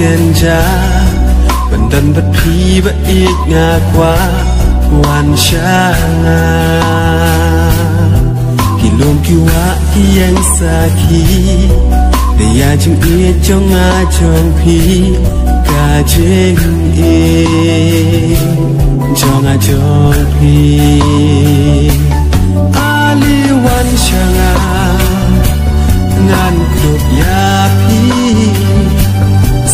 kênh cha vẫn đần bất phi bất ít ngà qua hoàn cha ngà khi luôn kêu á khi anh xa khi để ya chung ít trong ngà trong phi cả trên e cho ngà trong phi ali wan cha ngà ngàn cột ya phi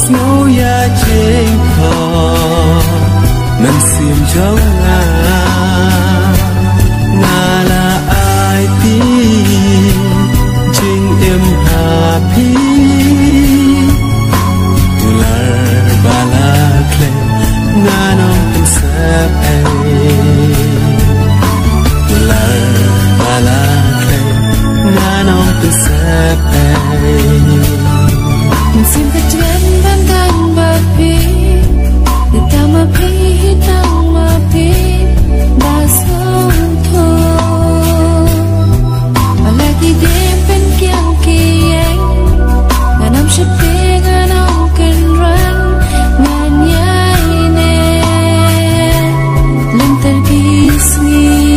snow ya trên cỏ nằm xiêm trong ngà là ai tin trên em happy tular bala kle ngà nong tình sap tular bala kle ngà nong tình sap xin các chân ban tan bạc phi để ta mà phi tăng mà phi đã sống thôi mà lại đi đêm bên kiang kỳ anh ngàn năm sẽ biết ngàn năm cần răng ngàn nhai nè lên tay đi suy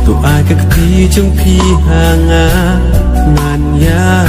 tu ai các thi trong khi hàng ngàn ya